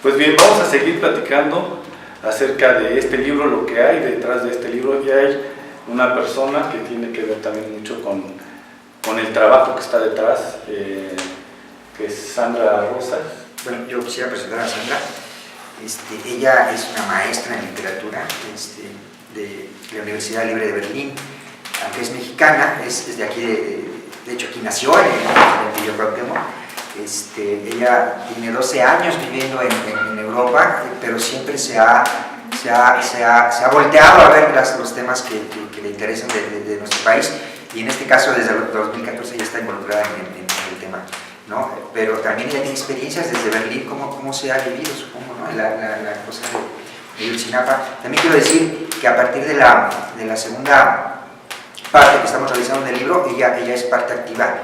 Pues bien, vamos a seguir platicando acerca de este libro, lo que hay detrás de este libro. Y hay una persona que tiene que ver también mucho con el trabajo que está detrás, que es Sandra Rosas. Bueno, yo quisiera presentar a Sandra. Ella es una maestra en literatura de la Universidad Libre de Berlín, aunque es mexicana, es de aquí, de hecho aquí nació en el Villa Cuauhtémoc. Ella tiene 12 años viviendo en Europa, pero siempre se ha volteado a ver los temas que le interesan de nuestro país, y en este caso desde el 2014 ya está involucrada en el tema, ¿no? Pero también ella tiene experiencias desde Berlín, cómo se ha vivido, supongo, ¿no? La cosa de Ayotzinapa. También quiero decir que a partir de la segunda parte que estamos realizando del libro, ella es parte activa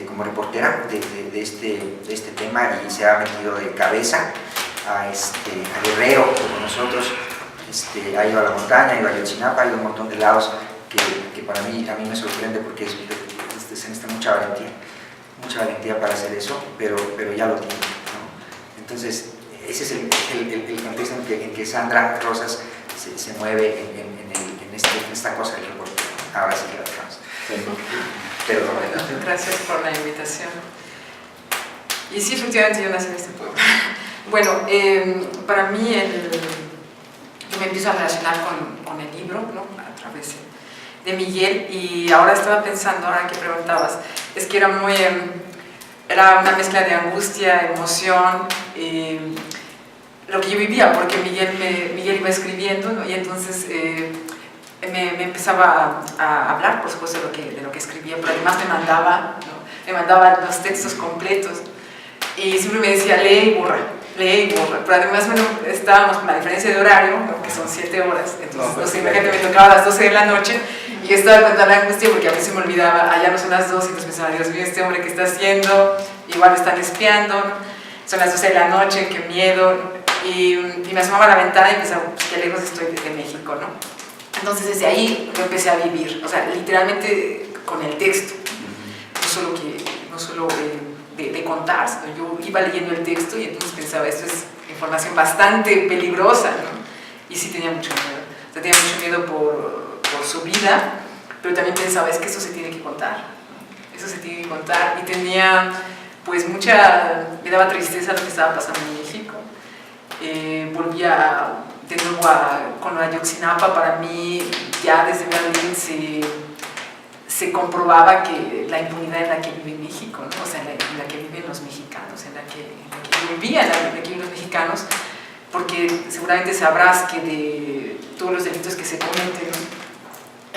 como reportera de este tema, y se ha metido de cabeza a Guerrero con nosotros. Ha ido a la montaña, ha ido a Ayotzinapa, ha ido a un montón de lados que a mí me sorprende, porque se necesita mucha valentía para hacer eso, pero ya lo tiene, ¿no? Entonces ese es el contexto en que Sandra Rosas se mueve en esta cosa del reporte. Ahora sí que la dejamos. Bueno, gracias por la invitación. Y sí, efectivamente yo nací en este pueblo. Bueno, para mí yo me empiezo a relacionar con el libro, ¿no? A través de Miguel, y ahora estaba pensando, ahora que preguntabas, es que era una mezcla de angustia, emoción, lo que yo vivía, porque Miguel iba escribiendo, ¿no? Y entonces me empezaba a hablar, por supuesto, de lo que escribía, pero además me mandaba los textos completos, y siempre me decía, lee y borra, pero además, bueno, estábamos con la diferencia de horario, ¿no? Que son 7 horas, entonces, imagínate, me tocaba a las 12 de la noche, y yo estaba con la angustia, porque a mí se me olvidaba, allá no son las 12, y entonces pensaba, Dios mío, este hombre que está haciendo, igual me están espiando, ¿no? Son las 12 de la noche, qué miedo, ¿no? Y me asomaba a la ventana y pensaba, pues qué lejos estoy de México, ¿no? Entonces desde ahí yo empecé a vivir, o sea, literalmente con el texto, no solo de contar, sino yo iba leyendo el texto, y entonces pensaba, esto es información bastante peligrosa, ¿no? Y sí tenía mucho miedo, o sea, tenía mucho miedo por su vida, pero también pensaba, es que eso se tiene que contar, ¿no? Eso se tiene que contar, y tenía pues me daba tristeza lo que estaba pasando en México. Volvía de nuevo con la Ayotzinapa. Para mí ya desde Berlín se comprobaba que la impunidad en la que vive México, ¿no? O sea, en la que viven los mexicanos, en la que vivían los mexicanos, porque seguramente sabrás que de todos los delitos que se cometen, ¿no?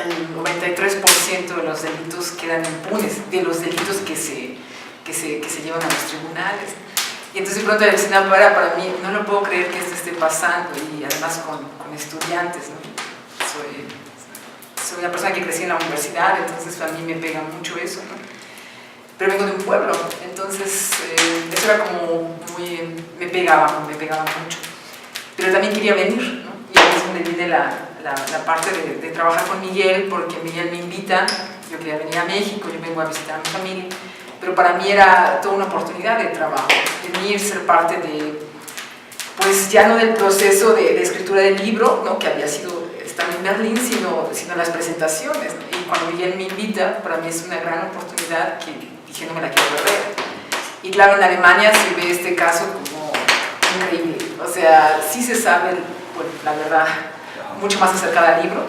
El 93% de los delitos quedan impunes, de los delitos que se llevan a los tribunales. Y entonces de pronto el Ayotzinapa era para mí, no lo puedo creer que esto esté pasando, y además con estudiantes, ¿no? Soy una persona que crecí en la universidad, entonces a mí me pega mucho eso, ¿no? Pero vengo de un pueblo, entonces eso era como me pegaba mucho. Pero también quería venir, ¿no? Y ahí es donde viene la parte de trabajar con Miguel, porque Miguel me invita, yo quería venir a México, yo vengo a visitar a mi familia, pero para mí era toda una oportunidad de trabajo, venir, ser parte pues ya no del proceso de escritura del libro, ¿no? Que había sido estar en Berlín, sino las presentaciones, ¿no? Y cuando Miguel me invita, para mí es una gran oportunidad que dije, no me la quiero perder. Y claro, en Alemania se ve este caso como increíble, o sea, sí se sabe, bueno, la verdad, mucho más acerca del libro,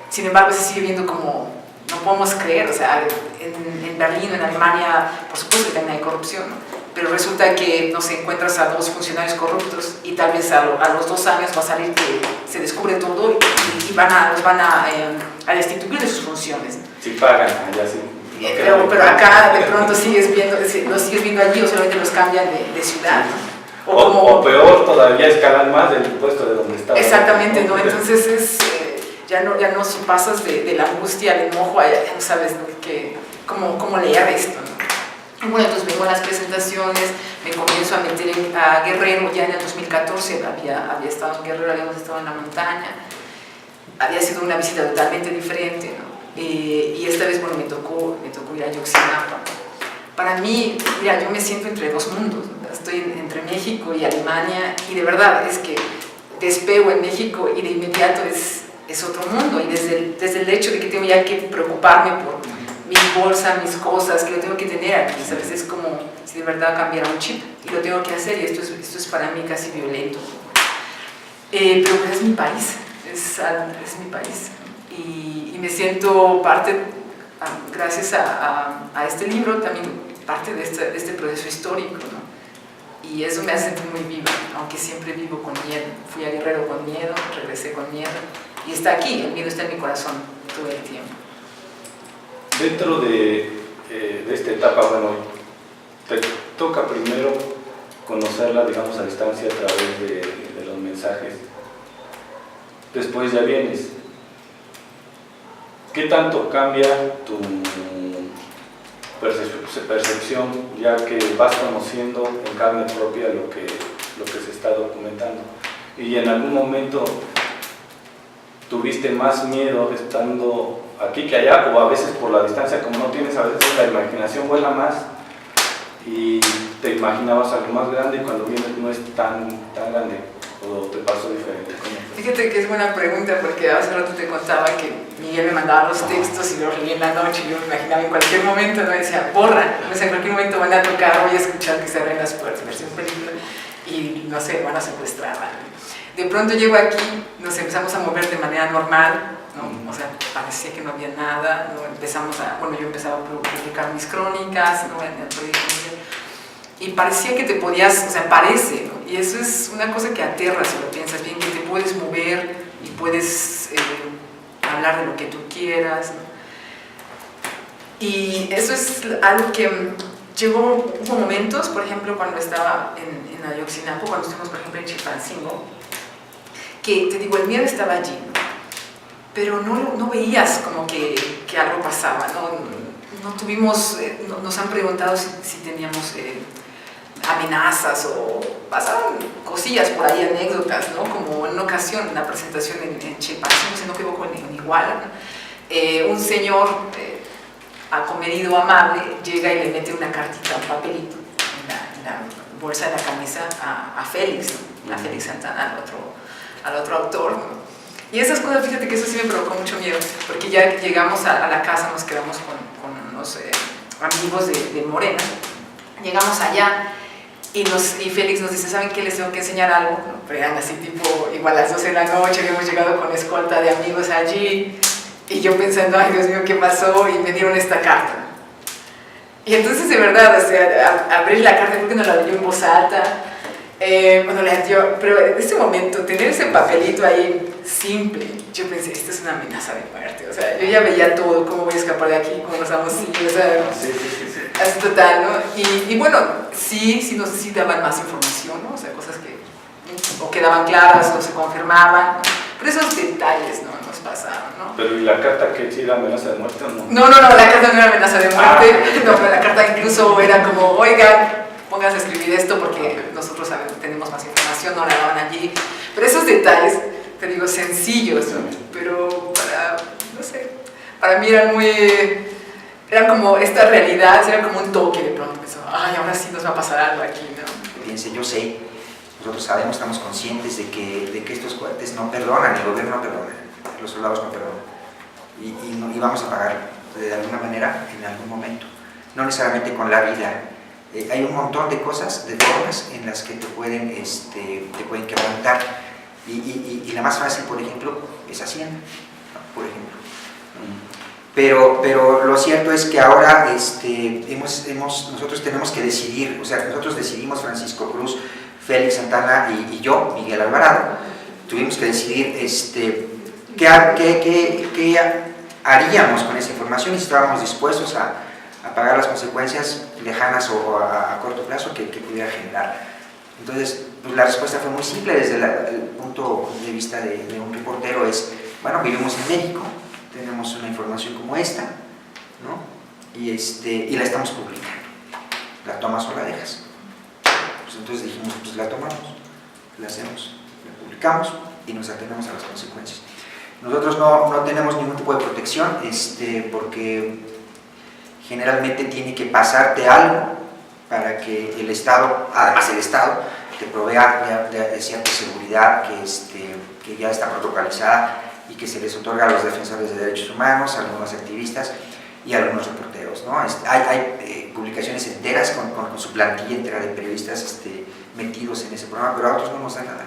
sin embargo se sigue viendo como, no podemos creer, o sea, en Berlín, en Alemania, por supuesto que también hay corrupción, ¿no? Pero resulta que, no sé, encuentras a 2 funcionarios corruptos, y tal vez a los 2 años va a salir que se descubre todo, y los van a destituir de sus funciones. Sí pagan, allá sí. Pero acá de pronto los sigues viendo allí, o solamente los cambian de ciudad, ¿no? O peor todavía, escalan más del puesto de donde estaba. Exactamente, ¿no? Entonces ya no pasas de la angustia al enojo, ya no sabes, ¿no? cómo leer esto, ¿no? Bueno, entonces vengo a las presentaciones, me comienzo a meter a Guerrero. Ya en el 2014 había estado en Guerrero, habíamos estado en la montaña, había sido una visita totalmente diferente, ¿no? Y esta vez, bueno, me tocó ir a Ayotzinapa. Para mí, mira, yo me siento entre 2 mundos, ¿no? estoy entre México y Alemania, y de verdad es que despego en México y de inmediato es otro mundo, y desde el hecho de que tengo ya que preocuparme por mi bolsa, mis cosas, que lo tengo que tener aquí, ¿sabes? Es como si de verdad cambiara un chip, y lo tengo que hacer, y esto es para mí casi violento. Pero pues es mi país, es mi país, y me siento parte, gracias a este libro, también parte de este proceso histórico, ¿no? Y eso me hace sentir muy viva, aunque siempre vivo con miedo. Fui a Guerrero con miedo, regresé con miedo, y está aquí, el miedo está en mi corazón todo el tiempo. Dentro de esta etapa, bueno, te toca primero conocerla, digamos, a distancia a través de los mensajes. Después ya vienes. ¿Qué tanto cambia tu percepción, ya que vas conociendo en carne propia lo que se está documentando? Y en algún momento tuviste más miedo estando aquí que allá, o a veces por la distancia, como no tienes, a veces la imaginación vuela más y te imaginabas algo más grande, y cuando vienes no es tan grande, o te pasó diferente. Fíjate que es buena pregunta, porque hace rato te contaba que Miguel me mandaba los textos y los leía en la noche, y yo me imaginaba en cualquier momento, no decía, borra, no sé, en cualquier momento van a tocar, voy a escuchar que se abren las puertas, versión película, y no sé, van a secuestrar. De pronto llego aquí, nos empezamos a mover de manera normal, ¿no? O sea, parecía que no había nada, ¿no? Yo empezaba a publicar mis crónicas, ¿no? En el periódico, y parecía que te podías, o sea, parece, ¿no? Y eso es una cosa que aterra si lo piensas bien, que te puedes mover y puedes hablar de lo que tú quieras, ¿no? Y eso es algo que hubo momentos, por ejemplo, cuando estaba en Ayotzinapa, cuando estuvimos, por ejemplo, en Chilpancingo, que, te digo, el miedo estaba allí, ¿no? Pero no veías como que algo pasaba, no tuvimos, nos han preguntado si teníamos amenazas, o pasaban cosillas por ahí, anécdotas, ¿no? Como en una ocasión, una presentación en Chilpancingo, si no me equivoco, en Iguala, ¿no? Un señor acomedido, amable, llega y le mete una cartita, un papelito en la bolsa de la camisa a Félix, ¿no? A Félix Santana, al otro autor, ¿no? Y esas cosas, fíjate que eso sí me provocó mucho miedo, porque ya llegamos a la casa, nos quedamos con unos amigos de Morena, llegamos allá, y Félix nos dice, ¿saben qué? Les tengo que enseñar algo, ¿no? Pero eran así tipo, igual a las 12 de la noche, habíamos llegado con escolta de amigos allí, y yo pensando, ay Dios mío, ¿qué pasó? Y me dieron esta carta. Y entonces, de verdad, o sea, abrir la carta, porque no la leyó en voz alta, pero en ese momento, tener ese papelito ahí simple, yo pensé, esta es una amenaza de muerte, o sea, yo ya veía todo, cómo voy a escapar de aquí, cómo nos vamos a ir, o sea, sí. Así total, ¿no? Y bueno, sí daban más información, ¿no? O sea, cosas que o quedaban claras o se confirmaban, ¿no? Pero esos detalles, ¿no? Nos pasaron, ¿no? Pero ¿y la carta que sí era amenaza de muerte o no? No, la carta no era amenaza de muerte, no, pero la carta incluso era como, oigan, pónganse a escribir esto porque nosotros tenemos más información, no la daban allí. Pero esos detalles, te digo, sencillos, ¿no? Pero para mí eran como esta realidad, era como un toque de pronto, pensó, ay, ahora sí nos va a pasar algo aquí, ¿no? Fíjense, yo sé, nosotros sabemos, estamos conscientes de que estos cuates no perdonan, el gobierno no perdona, los soldados no perdonan, y vamos a pagar de alguna manera en algún momento, no necesariamente con la vida. Hay un montón de cosas, de formas en las que te pueden quebrantar, y la más fácil, por ejemplo, es Hacienda, ¿no? Por ejemplo. Pero lo cierto es que ahora nosotros tenemos que decidir, o sea, nosotros decidimos, Francisco Cruz, Félix Santana y yo, Miguel Alvarado, tuvimos que decidir qué haríamos con esa información, y si estábamos dispuestos a pagar las consecuencias lejanas o a corto plazo que pudiera generar. Entonces, pues la respuesta fue muy simple desde el punto de vista de un reportero, es, bueno, vivimos en México, tenemos una información como esta, ¿no? Y la estamos publicando. ¿La tomas o la dejas? Pues entonces dijimos, pues la tomamos, la hacemos, la publicamos y nos atenemos a las consecuencias. Nosotros no tenemos ningún tipo de protección, porque generalmente tiene que pasarte algo para que el Estado, además el Estado, te provea de cierta seguridad que ya está protocolizada y que se les otorga a los defensores de derechos humanos, a algunos activistas y a algunos reporteros, ¿no? Hay publicaciones enteras con su plantilla entera de periodistas metidos en ese programa, pero a otros no nos dan nada.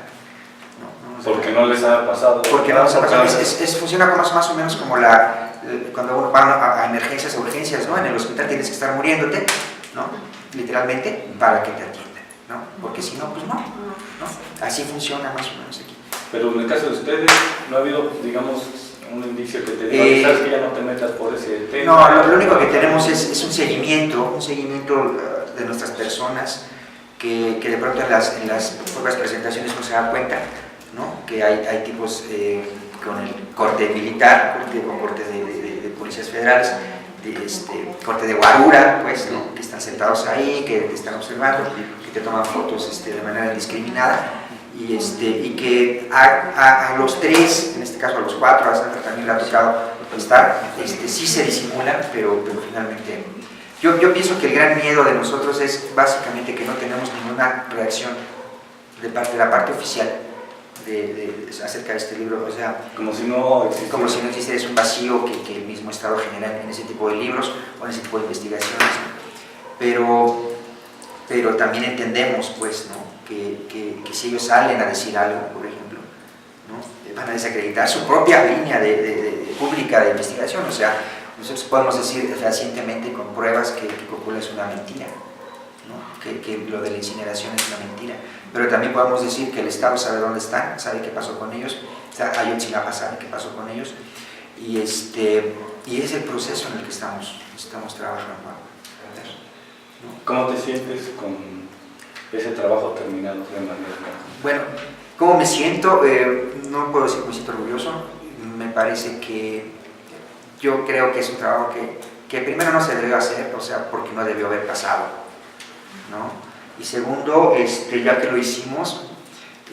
Porque no les ha pasado. Porque no les ha pasado. Funciona más o menos como cuando uno va a emergencias o urgencias, ¿no? En el hospital tienes que estar muriéndote, ¿no? Literalmente, para que te atiendan, ¿no? Porque si no, pues no. Así funciona más o menos aquí. Pero en el caso de ustedes, ¿no ha habido, digamos, un indicio que te diga, sabes que ya no te metas por ese tema? No, lo único que tenemos es un seguimiento de nuestras personas que de pronto en las pocas presentaciones no se da cuenta, ¿no? Que hay tipos con el corte militar, con corte de policías federales, corte de guarura, pues, ¿no? Que están sentados ahí, que te están observando, que te toman fotos de manera indiscriminada. Y que a los tres, en este caso a los cuatro, a Sandra también le ha tocado estar, sí se disimulan, pero finalmente... Yo pienso que el gran miedo de nosotros es básicamente que no tenemos ninguna reacción de la parte oficial acerca de este libro, o sea... Como si no existiera. Como si no existiera, es un vacío que el mismo Estado genera en ese tipo de libros o en ese tipo de investigaciones. Pero también entendemos, pues, ¿no? Que si ellos salen a decir algo, por ejemplo, ¿no? Van a desacreditar su propia línea pública de investigación. O sea, nosotros podemos decir fehacientemente con pruebas que Coppola es una mentira, ¿no? Que lo de la incineración es una mentira, pero también podemos decir que el Estado sabe dónde están, sabe qué pasó con ellos, Ayotzinapa sabe qué pasó con ellos, y es el proceso en el que estamos trabajando, ¿no? ¿Cómo te sientes con ese trabajo terminado de manera? Bueno, ¿cómo me siento? No puedo decir que me siento orgulloso. Me parece que yo creo que es un trabajo que primero no se debió hacer, o sea, porque no debió haber pasado, ¿no? Y segundo, ya que lo hicimos,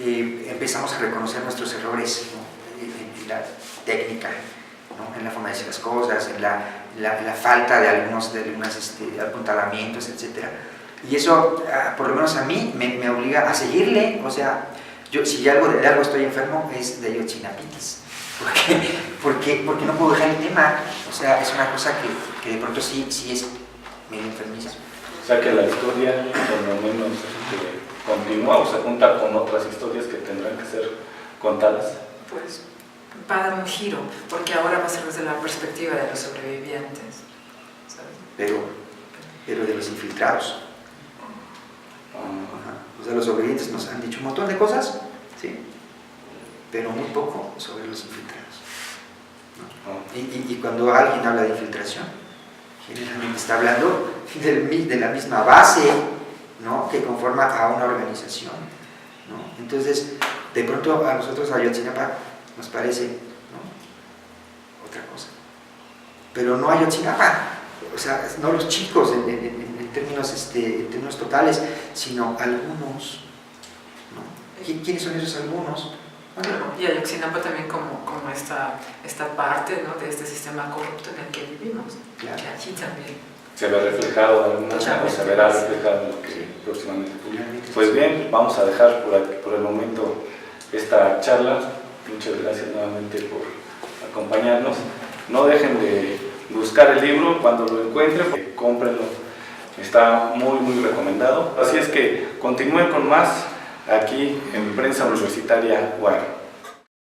empezamos a reconocer nuestros errores, ¿no? En la técnica, ¿no? En la forma de decir las cosas, en la falta de algunos apuntalamientos, etc. Y eso, por lo menos a mí, me obliga a seguirle. O sea, yo si de algo estoy enfermo es de ayotzinapitis, porque no puedo dejar el tema. O sea, es una cosa que de pronto sí es medio enfermiza. O sea que la historia, por lo menos, continúa o se junta con otras historias que tendrán que ser contadas. Pues va a dar un giro, porque ahora va a ser desde la perspectiva de los sobrevivientes, ¿sabes? Pero de los infiltrados. O sea, los sobrevivientes nos han dicho un montón de cosas, ¿sí? Pero muy poco sobre los infiltrados, ¿no? Y cuando alguien habla de infiltración, generalmente está hablando de la misma base, ¿no? Que conforma a una organización, ¿no? Entonces, de pronto a nosotros Ayotzinapa nos parece, ¿no? Otra cosa. Pero no Ayotzinapa, o sea, no los chicos en términos totales, sino algunos, ¿no? ¿Quiénes son esos algunos? Bueno, y Ayotzinapa también como esta parte, ¿no? De este sistema corrupto en el que vivimos, claro. Que allí también Se ve reflejado de alguna manera, o se verá reflejado en lo que próximamente publique. Pues bien, vamos a dejar por el momento esta charla. Muchas gracias nuevamente por acompañarnos. No dejen de buscar el libro cuando lo encuentren, cómprenlo. Está muy recomendado. Así es que continúen con más aquí en Prensa Universitaria UAR.